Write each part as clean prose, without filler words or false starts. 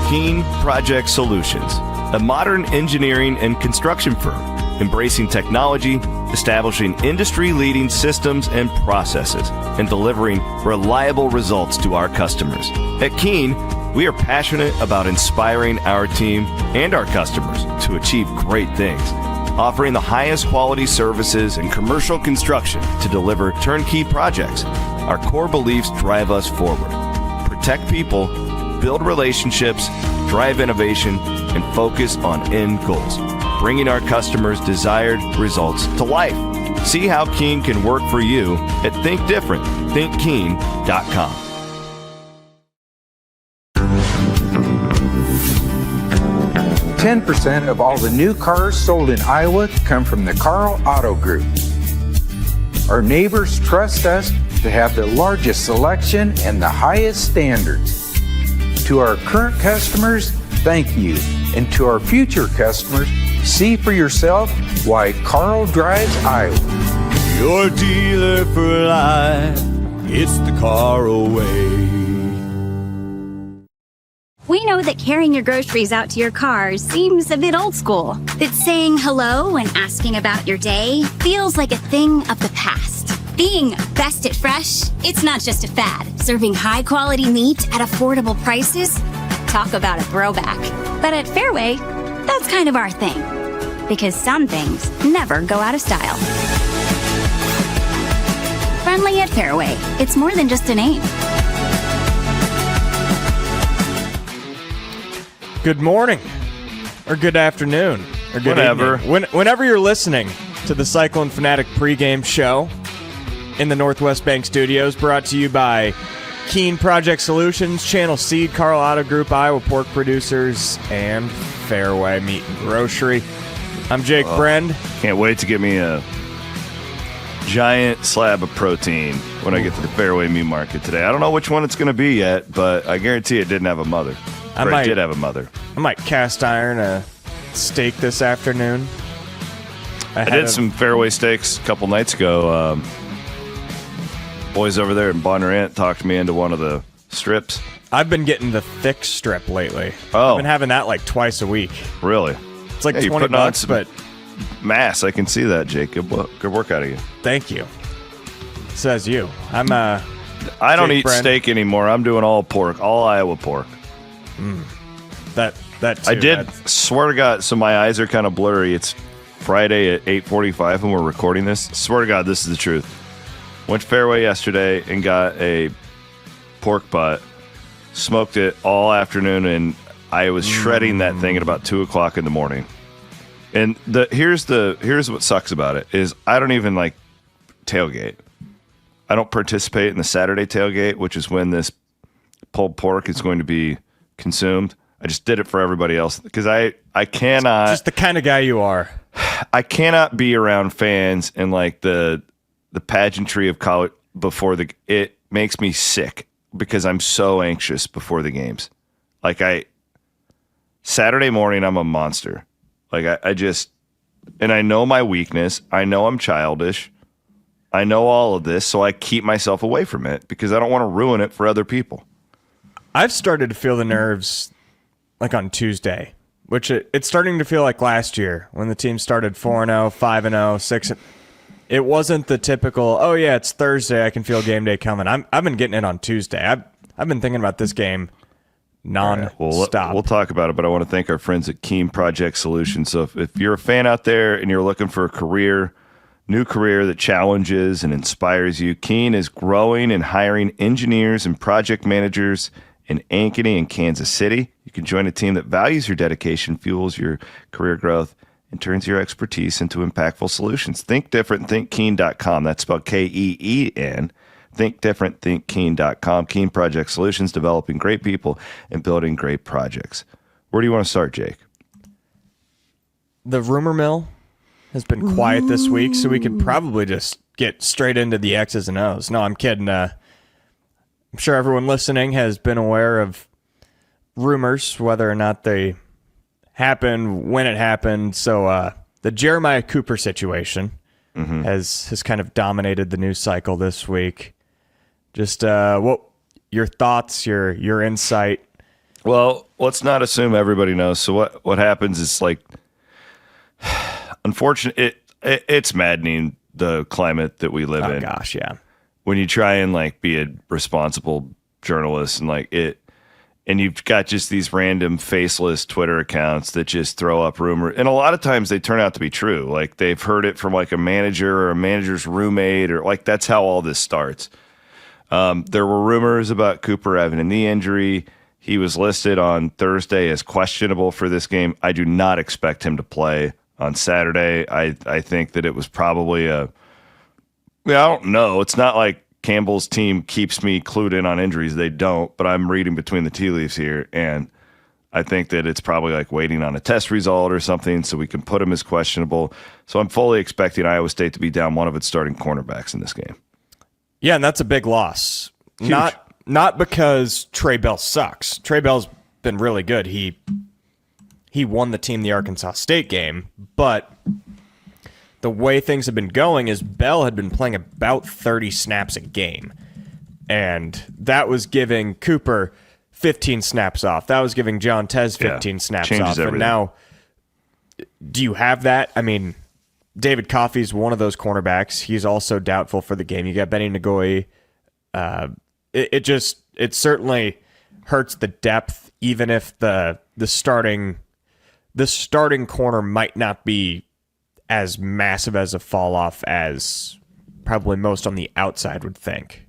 Keen Project Solutions, a modern engineering and construction firm, embracing technology, establishing industry-leading systems and processes, and delivering reliable results to our customers. At Keen, we are passionate about inspiring our team and our customers to achieve great things, offering the highest quality services and commercial construction to deliver turnkey projects. Our core beliefs drive us forward. Protect people, build relationships, drive innovation, and focus on end goals, bringing our customers' desired results to life. See how Keen can work for you at thinkdifferentthinkkeen.com. 10% of all the new cars sold in Iowa come from the Carl Auto Group. Our neighbors trust us to have the largest selection and the highest standards. To our current customers, thank you. And to our future customers, see for yourself why Carl drives Iowa. Your dealer for life, it's the Carl way. We know that carrying your groceries out to your car seems a bit old school. That saying hello and asking about your day feels like a thing of the past. Being best at fresh, it's not just a fad. Serving high-quality meat at affordable prices? Talk about a throwback. But at Fairway, that's kind of our thing. Because some things never go out of style. Friendly at Fairway, it's more than just a name. Good morning, or good afternoon, or good Whenever. evening. Whenever you're listening to the Cyclone Fanatic pregame show in the Northwest Bank Studios, brought to you by Keen Project Solutions, Channel Seed, Carl Auto Group, Iowa Pork Producers, and Fairway Meat and Grocery. I'm Jake Brend. Can't wait to get me a giant slab of protein when I get to the Fairway Meat Market today. I don't know which one it's going to be yet, but I guarantee it didn't have a mother. It did have a mother. I might cast iron a steak this afternoon. I did some Fairway steaks a couple nights ago. Boys over there in Bonnarant talked me into one of the strips. I've been getting the thick strip lately. Oh. I've been having that like twice a week. Really? It's like you're $20, putting on some but mass. I can see that, Jake. Good work out of you. thank you. Says you. I don't Jake eat Brend. steak anymore. I'm doing all pork, all Iowa pork. That too. I did. Swear to God. So my eyes are kind of blurry. It's Friday at 8:45 and we're recording this. Swear to God, this is the truth. Went to Fairway yesterday and got a pork butt. Smoked it all afternoon, and I was shredding that thing at about 2 o'clock in the morning. And here's what sucks about it is I don't even like tailgate. I don't participate in the Saturday tailgate, which is when this pulled pork is going to be consumed. I just did it for everybody else because I cannot. Just the kind of guy you are. I cannot be around fans and like the pageantry of college before it makes me sick because I'm so anxious before the games. Like Saturday morning, I'm a monster. Like I just, and I know my weakness. I know I'm childish. I know all of this, so I keep myself away from it because I don't want to ruin it for other people. I've started to feel the nerves like on Tuesday, which it's starting to feel like last year when the team started 4-0, 5-0, 6-0. It wasn't the typical, oh yeah, it's Thursday, I can feel game day coming. I've been getting it on Tuesday. I've been thinking about this game non-stop. Right, we'll talk about it, but I want to thank our friends at Keen Project Solutions. So if you're a fan out there and you're looking for a new career that challenges and inspires you, Keen is growing and hiring engineers and project managers in Ankeny and Kansas City. You can join a team that values your dedication, fuels your career growth, and turns your expertise into impactful solutions. Think different, thinkkeen.com. That's spelled K-E-E-N. Think different, thinkkeen.com. Keen Project Solutions, developing great people and building great projects. Where do you want to start, Jake? The rumor mill has been quiet this week, so we could probably just get straight into the X's and O's. No, I'm kidding. I'm sure everyone listening has been aware of rumors, whether or not they happened, when it happened. So the Jeremiah Cooper situation has kind of dominated the news cycle this week. Just what your thoughts, your insight Well, let's not assume everybody knows. So what happens is like, unfortunately, it's maddening the climate that we live in. Oh gosh, yeah. When you try and like be a responsible journalist and like it, and you've got just these random faceless Twitter accounts that just throw up rumors, and a lot of times they turn out to be true. Like they've heard it from like a manager or a manager's roommate, or like that's how all this starts. There were rumors about Cooper having a knee injury. He was listed on Thursday as questionable for this game. I do not expect him to play on Saturday. I think that it was probably I don't know. It's not like Campbell's team keeps me clued in on injuries. They don't, but I'm reading between the tea leaves here, and I think that it's probably like waiting on a test result or something so we can put him as questionable. So I'm fully expecting Iowa State to be down one of its starting cornerbacks in this game. Yeah, and that's a big loss. Huge. Not because Trey Bell sucks. Trey Bell's been really good. He won the team the Arkansas State game, but the way things have been going is Bell had been playing about 30 snaps a game, and that was giving Cooper 15 snaps off. That was giving John Tez 15 snaps changes off. everything. And now, do you have that? I mean, David Coffey's one of those cornerbacks. He's also doubtful for the game. You got Benny Nagoye. It certainly hurts the depth, even if the starting corner might not be as massive as a fall off as probably most on the outside would think.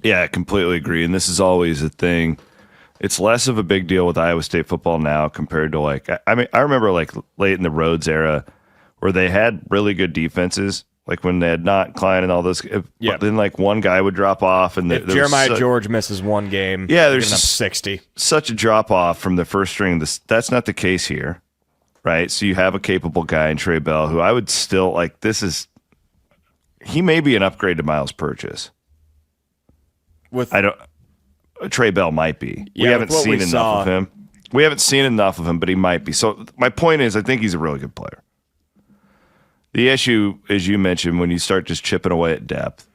Yeah, I completely agree. And this is always a thing. It's less of a big deal with Iowa State football now compared to like, I mean, I remember like late in the Rhodes era where they had really good defenses, like when they had not Klein and all those. Yeah. But then like one guy would drop off, and If Jeremiah George misses one game, yeah, there's giving up 60. Such a drop off from the first string. That's not the case here, right? So you have a capable guy in Trey Bell, who I would still like. He may be an upgrade to Miles Purchase. Trey Bell might be. Yeah, we haven't seen enough saw. of him. We haven't seen enough of him, but he might be. So my point is, I think he's a really good player. The issue, as you mentioned, when you start just chipping away at depth,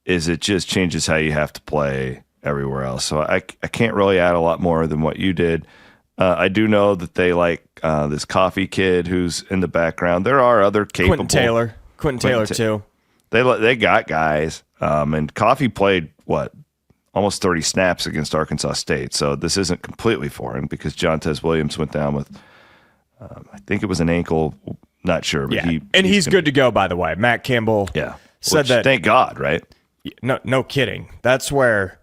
is it just changes how you have to play everywhere else. So I can't really add a lot more than what you did. I do know that they like this Coffee kid who's in the background. There are other capable. Quentin Taylor too. They got guys. And Coffee played almost 30 snaps against Arkansas State. So this isn't completely foreign because John Tez Williams went down with I think it was an ankle. Not sure, but yeah. He's good to go, by the way. Matt Campbell said that. Thank God, right? No kidding. That's where,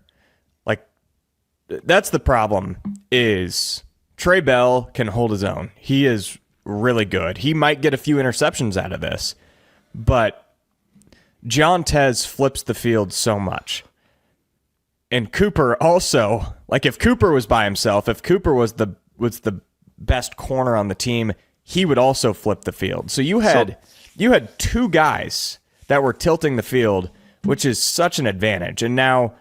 that's the problem is Trey Bell can hold his own. He is really good. He might get a few interceptions out of this, but John Tez flips the field so much. And Cooper also, if Cooper was by himself, if Cooper was the best corner on the team, he would also flip the field. So you had two guys that were tilting the field, which is such an advantage. And now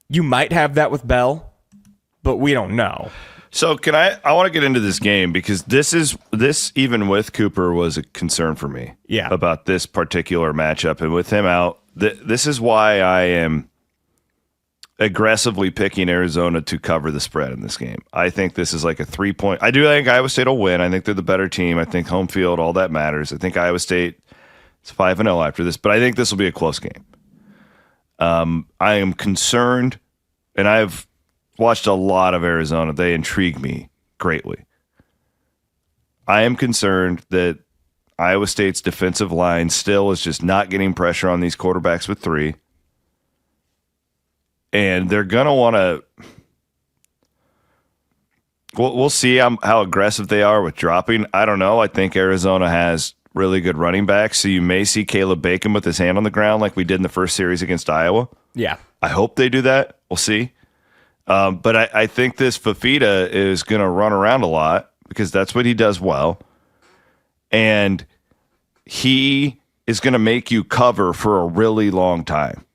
you might have that with Bell, but we don't know. So I want to get into this game because this even with Cooper was a concern for me. Yeah. About this particular matchup, and with him out, this is why I am aggressively picking Arizona to cover the spread in this game. I think this is like a 3-point. I do think Iowa State will win. I think they're the better team. I think home field, all that matters. I think Iowa State is 5-0 after this, but I think this will be a close game. I am concerned, and I've watched a lot of Arizona. They intrigue me greatly. I am concerned that Iowa State's defensive line still is just not getting pressure on these quarterbacks with 3. And they're going to want to we'll see how aggressive they are with dropping. I don't know. I think Arizona has really good running backs, so you may see Caleb Bacon with his hand on the ground like we did in the first series against Iowa. Yeah. I hope they do that. We'll see. But I think this Fafita is going to run around a lot because that's what he does well. And he is going to make you cover for a really long time.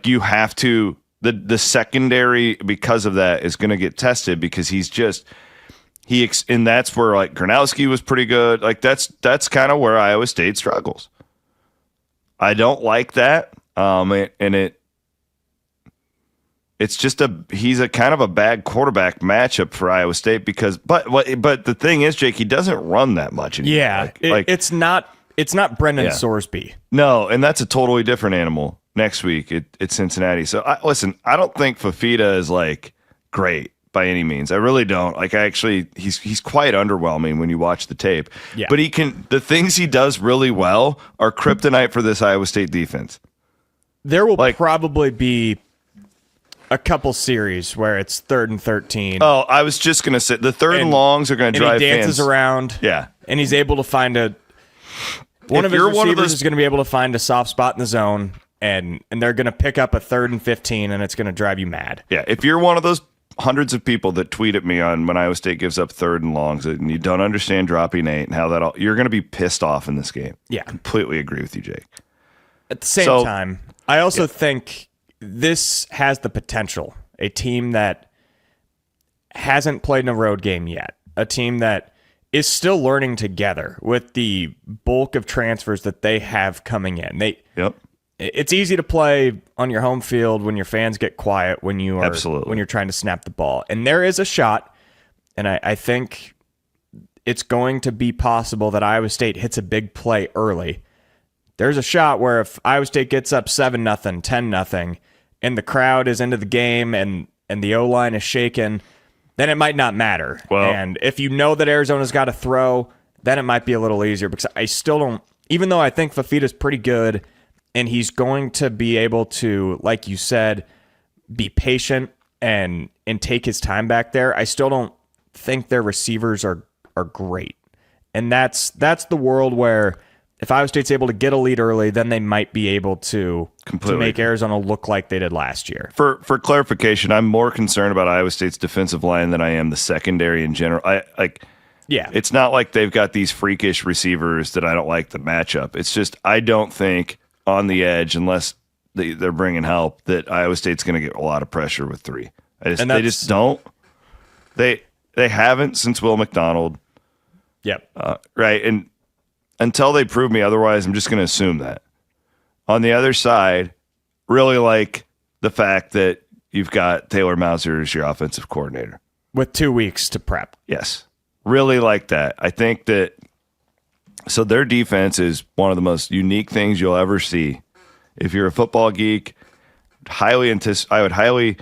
You have to, the secondary, because of that, is going to get tested because and that's where Gronowski was pretty good. That's kind of where Iowa State struggles. I don't like that. And it's just he's a kind of a bad quarterback matchup for Iowa State because but the thing is, Jake, he doesn't run that much anymore. Yeah, it's not Brendan Sorsby. No, and that's a totally different animal next week at Cincinnati. So listen, I don't think Fafita is like great by any means. I really don't. Like he's quite underwhelming when you watch the tape. Yeah. But the things he does really well are kryptonite for this Iowa State defense. There will probably be a couple series where it's 3rd and 13. Oh, I was just going to say the 3rd and longs are going to drive fans. And he dances around. Yeah. And he's able to find one of his receivers is going to be able to find a soft spot in the zone, and they're going to pick up a 3rd and 15, and it's going to drive you mad. Yeah, if you're one of those hundreds of people that tweet at me on when Iowa State gives up 3rd and longs and you don't understand dropping 8 and how you're going to be pissed off in this game. Yeah. Completely agree with you, Jake. At the same time, I also think this has the potential. A team that hasn't played in a road game yet. A team that is still learning together with the bulk of transfers that they have coming in. It's easy to play on your home field when your fans get quiet when you're trying to snap the ball. And there is a shot, and I think it's going to be possible that Iowa State hits a big play early. There's a shot where if Iowa State gets up 7-0, 10-0, and the crowd is into the game and the O-line is shaken, then it might not matter. Well, and if you know that Arizona's got to throw, then it might be a little easier because I still don't, even though I think Fafita's pretty good and he's going to be able to, like you said, be patient and take his time back there, I still don't think their receivers are great. And that's the world where if Iowa State's able to get a lead early, then they might be able to make Arizona look like they did last year. For clarification, I'm more concerned about Iowa State's defensive line than I am the secondary in general. It's not like they've got these freakish receivers that I don't like the matchup. It's just I don't think on the edge, unless they're bringing help, that Iowa State's going to get a lot of pressure with 3. They just don't. They haven't since Will McDonald. Yep. Right, and until they prove me otherwise, I'm just going to assume that. On the other side, really like the fact that you've got Taylor Mauser as your offensive coordinator. With 2 weeks to prep. Yes. Really like that. I think that so their defense is one of the most unique things you'll ever see. If you're a football geek, I would highly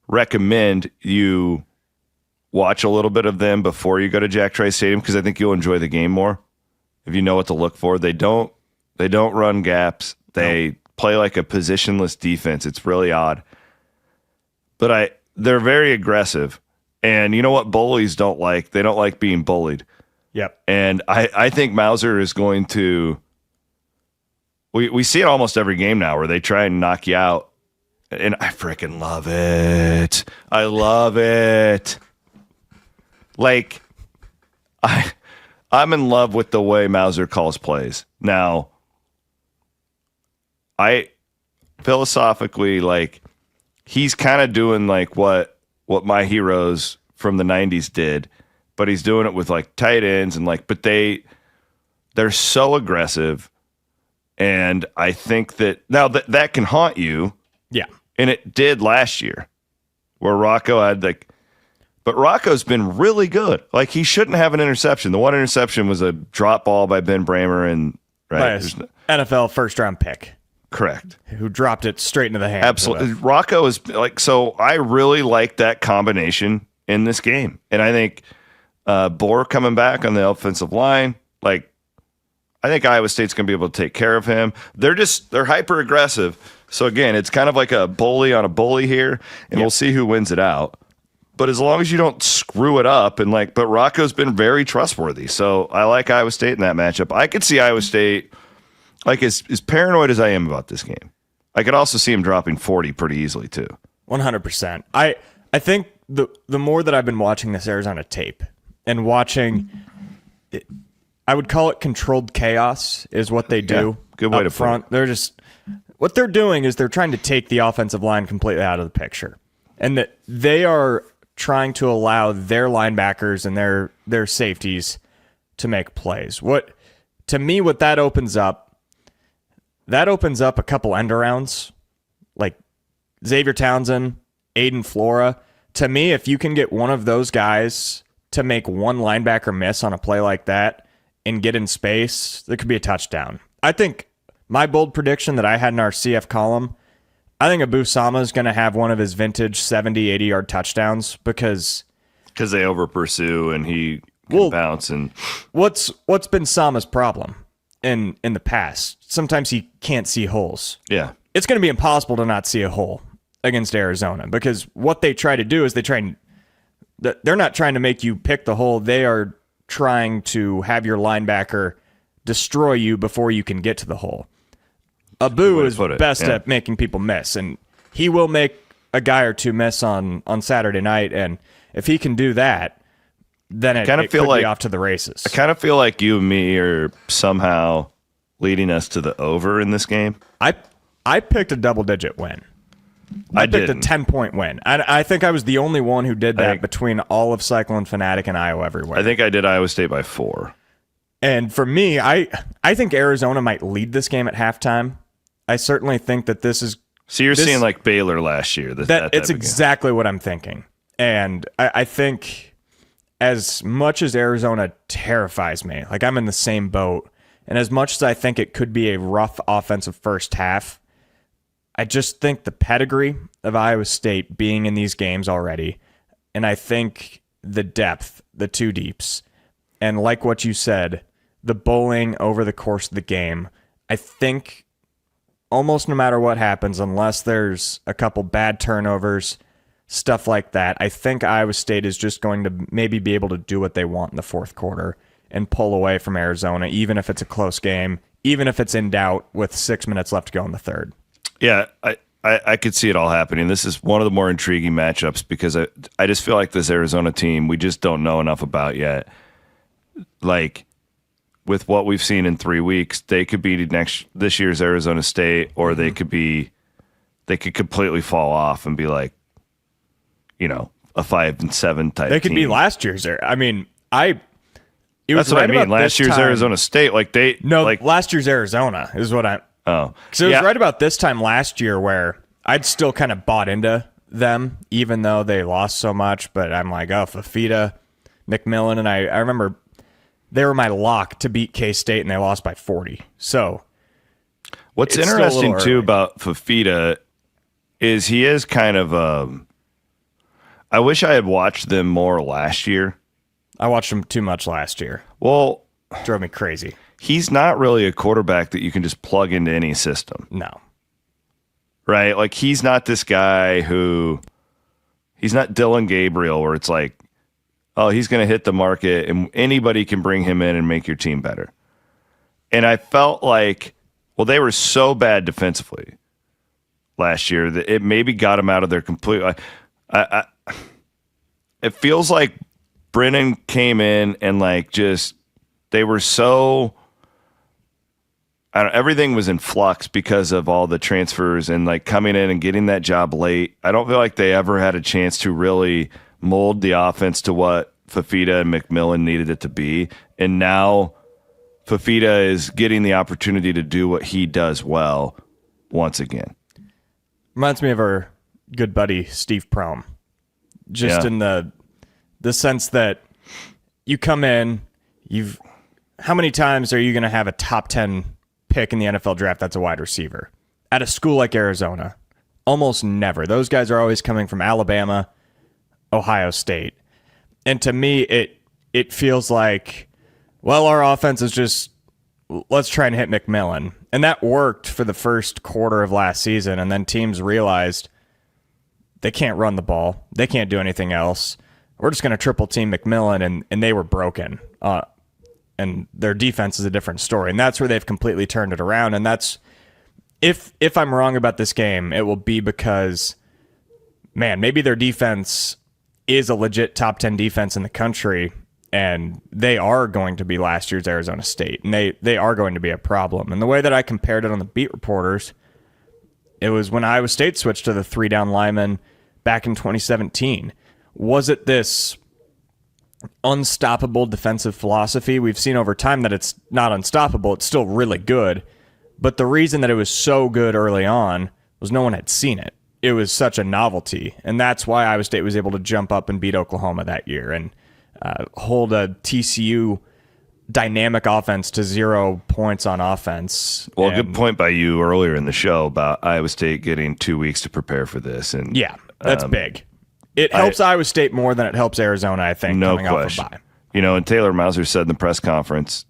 recommend you watch a little bit of them before you go to Jack Trice Stadium because I think you'll enjoy the game more. If you know what to look for, they don't run gaps. They play like a positionless defense. It's really odd. But they're very aggressive. And you know what bullies don't like? They don't like being bullied. Yep. And I think Mauser is going to we see it almost every game now where they try and knock you out. And I freaking love it. I love it. Like I'm in love with the way Mauser calls plays. Now, I philosophically he's kind of doing like what my heroes from the 90s did, but he's doing it with tight ends and but they're so aggressive, and I think that now that can haunt you. Yeah. And it did last year where Rocco had but Rocco's been really good. He shouldn't have an interception. The one interception was a drop ball by Ben Bramer and NFL first-round pick. Correct. Who dropped it straight into the hands. Absolutely. Rocco is so I really like that combination in this game. And I think Bohr coming back on the offensive line, I think Iowa State's going to be able to take care of him. They're hyper aggressive. So again, it's kind of like a bully on a bully here, and we'll see who wins it out. But as long as you don't screw it up but Rocco's been very trustworthy. So I like Iowa State in that matchup. I could see Iowa State, as paranoid as I am about this game, I could also see him dropping 40 pretty easily too. 100%. I think the more that I've been watching this Arizona tape and watching it, I would call it controlled chaos is what they do. Yeah, good way to front. Put it. What they're doing is they're trying to take the offensive line completely out of the picture. And that they are trying to allow their linebackers and their safeties to make plays. What that opens up a couple end arounds. Like Xavier Townsend Aiden Flora. To me, if you can get one of those guys to make one linebacker miss on a play like that and get in space, there could be a touchdown. I think my bold prediction that I had in our CF column, I think Abu Sama is going to have one of his vintage 70, 80-yard touchdowns because they over pursue and he can bounce. And what's been Sama's problem in the past? Sometimes he can't see holes. Yeah. It's going to be impossible to not see a hole against Arizona because what they try to do is they're not trying to make you pick the hole. They are trying to have your linebacker destroy you before you can get to the hole. Abu is best at making people miss, and he will make a guy or two miss on Saturday night, and if he can do that, then it could be off to the races. I kind of feel like you and me are somehow leading us to the over in this game. I picked a double-digit win. I picked a 10-point win. I think I was the only one who did that between all of Cyclone Fanatic and Iowa Everywhere. I think I did Iowa State by 4. And for me, I think Arizona might lead this game at halftime. I certainly think that this is... So you're seeing like Baylor last year. It's exactly what I'm thinking. And I think as much as Arizona terrifies me, like I'm in the same boat, and as much as I think it could be a rough offensive first half, I just think the pedigree of Iowa State being in these games already, and I think the depth, the two deeps, and like what you said, the bowling over the course of the game, I think almost no matter what happens, unless there's a couple bad turnovers, stuff like that, I think Iowa State is just going to maybe be able to do what they want in the fourth quarter and pull away from Arizona, even if it's a close game, even if it's in doubt with 6 minutes left to go in the third. Yeah, I could see it all happening. This is one of the more intriguing matchups because I just feel like this Arizona team we just don't know enough about yet. Like, with what we've seen in 3 weeks, they could be this year's Arizona State, or they could completely fall off and be like, a 5-7 type. They could be last year's. I mean, That's what I mean. Last year's Arizona State, last year's Arizona is what I. Oh, so it was right about this time last year where I'd still kind of bought into them, even though they lost so much. But I'm like, Fafita, McMillan, and I remember they were my lock to beat K-State, and they lost by 40. So what's interesting too about Fafita is he is kind of. I wish I had watched them more last year. I watched him too much last year. Well, drove me crazy. He's not really a quarterback that you can just plug into any system. No. Right? Like, he's not this guy he's not Dylan Gabriel where it's like, oh, he's going to hit the market and anybody can bring him in and make your team better. And I felt like, they were so bad defensively last year that it maybe got him out of their complete. It feels like Brennan came in and they were so. Everything was in flux because of all the transfers and coming in and getting that job late. I don't feel like they ever had a chance to really mold the offense to what Fafita and McMillan needed it to be. And now Fafita is getting the opportunity to do what he does well once again. Reminds me of our good buddy Steve Prohm. Just in the sense that you come in, how many times are you going to have a top 10 pick in the NFL draft that's a wide receiver? At a school like Arizona, almost never. Those guys are always coming from Alabama, Ohio State. And to me, it feels like, our offense is just, let's try and hit McMillan. And that worked for the first quarter of last season, and then teams realized they can't run the ball. They can't do anything else. We're just going to triple team McMillan, and they were broken. And their defense is a different story. And that's where they've completely turned it around. And that's, if I'm wrong about this game, it will be because, maybe their defense is a legit top 10 defense in the country, and they are going to be last year's Arizona State, and they are going to be a problem. And the way that I compared it on the beat reporters, it was when Iowa State switched to the 3-down lineman back in 2017. Was it this unstoppable defensive philosophy? We've seen over time that it's not unstoppable. It's still really good. But the reason that it was so good early on was no one had seen it. it was such a novelty. And that's why Iowa State was able to jump up and beat Oklahoma that year and hold a TCU dynamic offense to 0 points on offense. Well, good point by you earlier in the show about Iowa State getting 2 weeks to prepare for this. And yeah, that's big. It helps Iowa State more than it helps Arizona, I think, no coming question. off a bye. You know, and Taylor Mauser said in the press conference,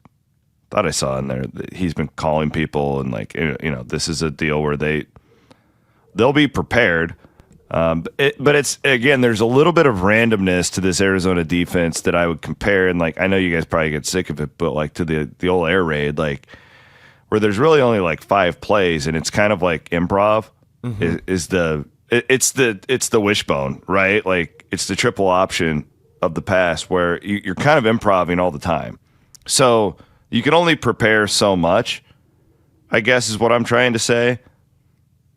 thought I saw in there, that he's been calling people and like, you know, this is a deal where they'll be prepared. But it's, again, there's a little bit of randomness to this Arizona defense that I would compare. And like, I know you guys probably get sick of it, but like to the old air raid, like where there's really only like 5 plays and it's kind of like improv it's the wishbone, right? Like it's the triple option of the pass where you're kind of improving all the time. So you can only prepare so much, I guess is what I'm trying to say.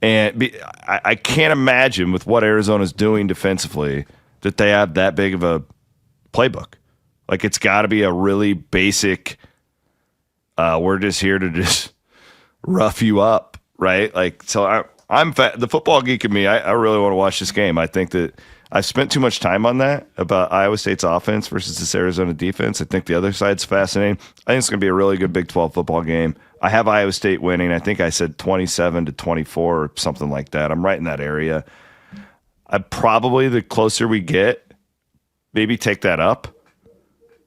And I can't imagine with what Arizona's doing defensively that they have that big of a playbook. Like it's got to be a really basic, we're just here to just rough you up, right? Like, so I'm the football geek in me. I really want to watch this game. I think that I've spent too much time on that about Iowa State's offense versus this Arizona defense. I think the other side's fascinating. I think it's going to be a really good Big 12 football game. I have Iowa State winning. I think I said 27-24 or something like that. I'm right in that area. I probably, the closer we get, maybe take that up.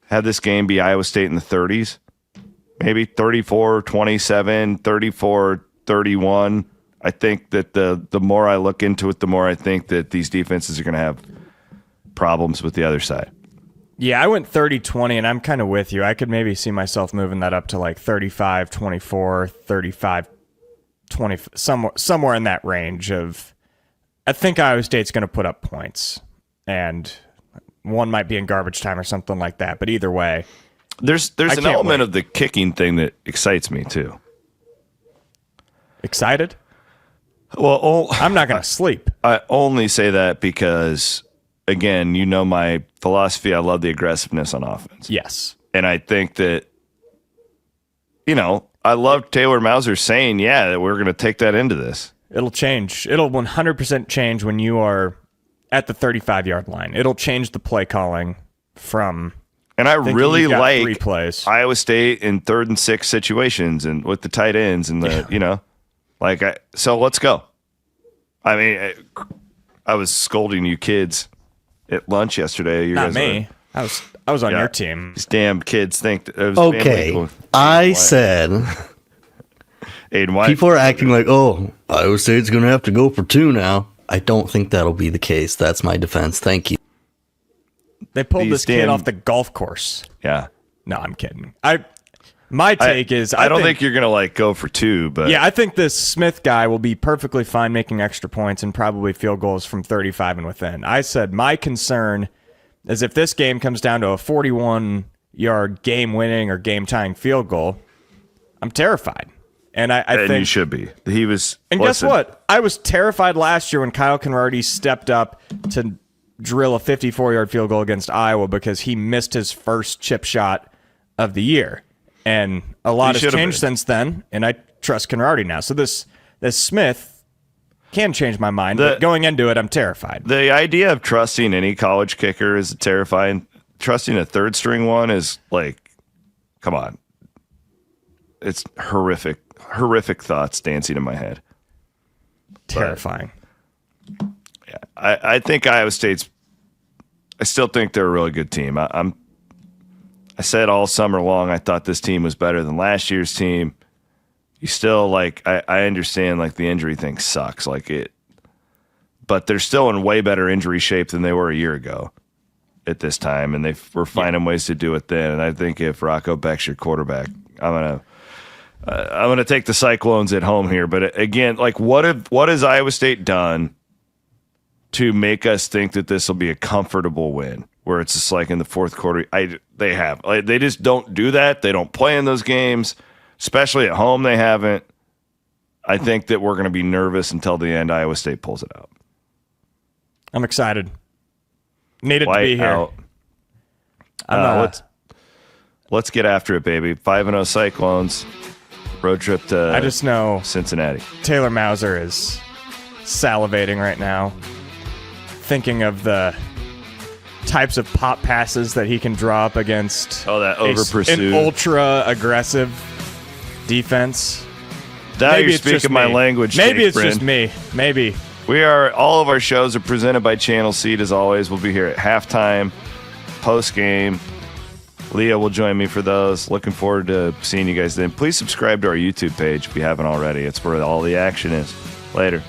Have this game be Iowa State in the 30s. Maybe 34-27, 34-31. I think that the more I look into it, the more I think that these defenses are going to have problems with the other side. Yeah, I went 30-20, and I'm kind of with you. I could maybe see myself moving that up to like 35-24, 35-20, somewhere in that range of. I think Iowa State's going to put up points, and one might be in garbage time or something like that. But either way, there's an element of the kicking thing that excites me too. Excited? Well, I'm not going to sleep. I only say that because, again, you know my philosophy. I love the aggressiveness on offense. Yes. And I think that, you know, I love Taylor Mauser saying, yeah, that we're going to take that into this. It'll change. It'll 100% change when you are at the 35-yard line. It'll change the play calling from. And I really like 3 plays. Iowa State in 3rd and 6 situations and with the tight ends and the, you know, like, so let's go. I mean, I was scolding you kids at lunch yesterday. You Not guys me. I was on your team. These damn kids think that it was okay. I said Aiden White. People are acting like, oh, Iowa State's going to have to go for 2 now. I don't think that'll be the case. That's my defense. Thank you. They pulled this kid off the golf course. Yeah. No, I'm kidding. My take is I don't think you're going to like go for 2, but yeah, I think this Smith guy will be perfectly fine making extra points and probably field goals from 35 and within. I said my concern is if this game comes down to a 41-yard game-winning or game-tying field goal, I'm terrified. And I think you should be. He was. And guess what? I was terrified last year when Kyle Conradi stepped up to drill a 54-yard field goal against Iowa because he missed his first chip shot of the year. And a lot has changed since then, and I trust Conradi now. So this Smith can change my mind, but going into it, I'm terrified. The idea of trusting any college kicker is terrifying. Trusting a third-string one is like, come on. It's horrific thoughts dancing in my head. Terrifying. But, yeah, I think Iowa State's. I still think they're a really good team. I said all summer long I thought this team was better than last year's team. You still like I understand like the injury thing sucks but they're still in way better injury shape than they were a year ago at this time, and they were finding ways to do it then. And I think if Rocco Beck's your quarterback, I'm gonna take the Cyclones at home here. But again, like what has Iowa State done to make us think that this will be a comfortable win? Where it's just like in the fourth quarter, they just don't do that. They don't play in those games, especially at home. They haven't. I think that we're going to be nervous until the end. Iowa State pulls it out. I'm excited. Needed to be here. Let's get after it, baby. 5-0 Cyclones. Road trip to I just know Cincinnati. Taylor Mauser is salivating right now, thinking of the types of pop passes that he can draw up against that over pursuit, an ultra aggressive defense. Now you're speaking my language. Maybe it's Brend. just me. Maybe. All of our shows are presented by Channel Seed as always. We'll be here at halftime, post game. Leah will join me for those. Looking forward to seeing you guys then. Please subscribe to our YouTube page if you haven't already. It's where all the action is. Later.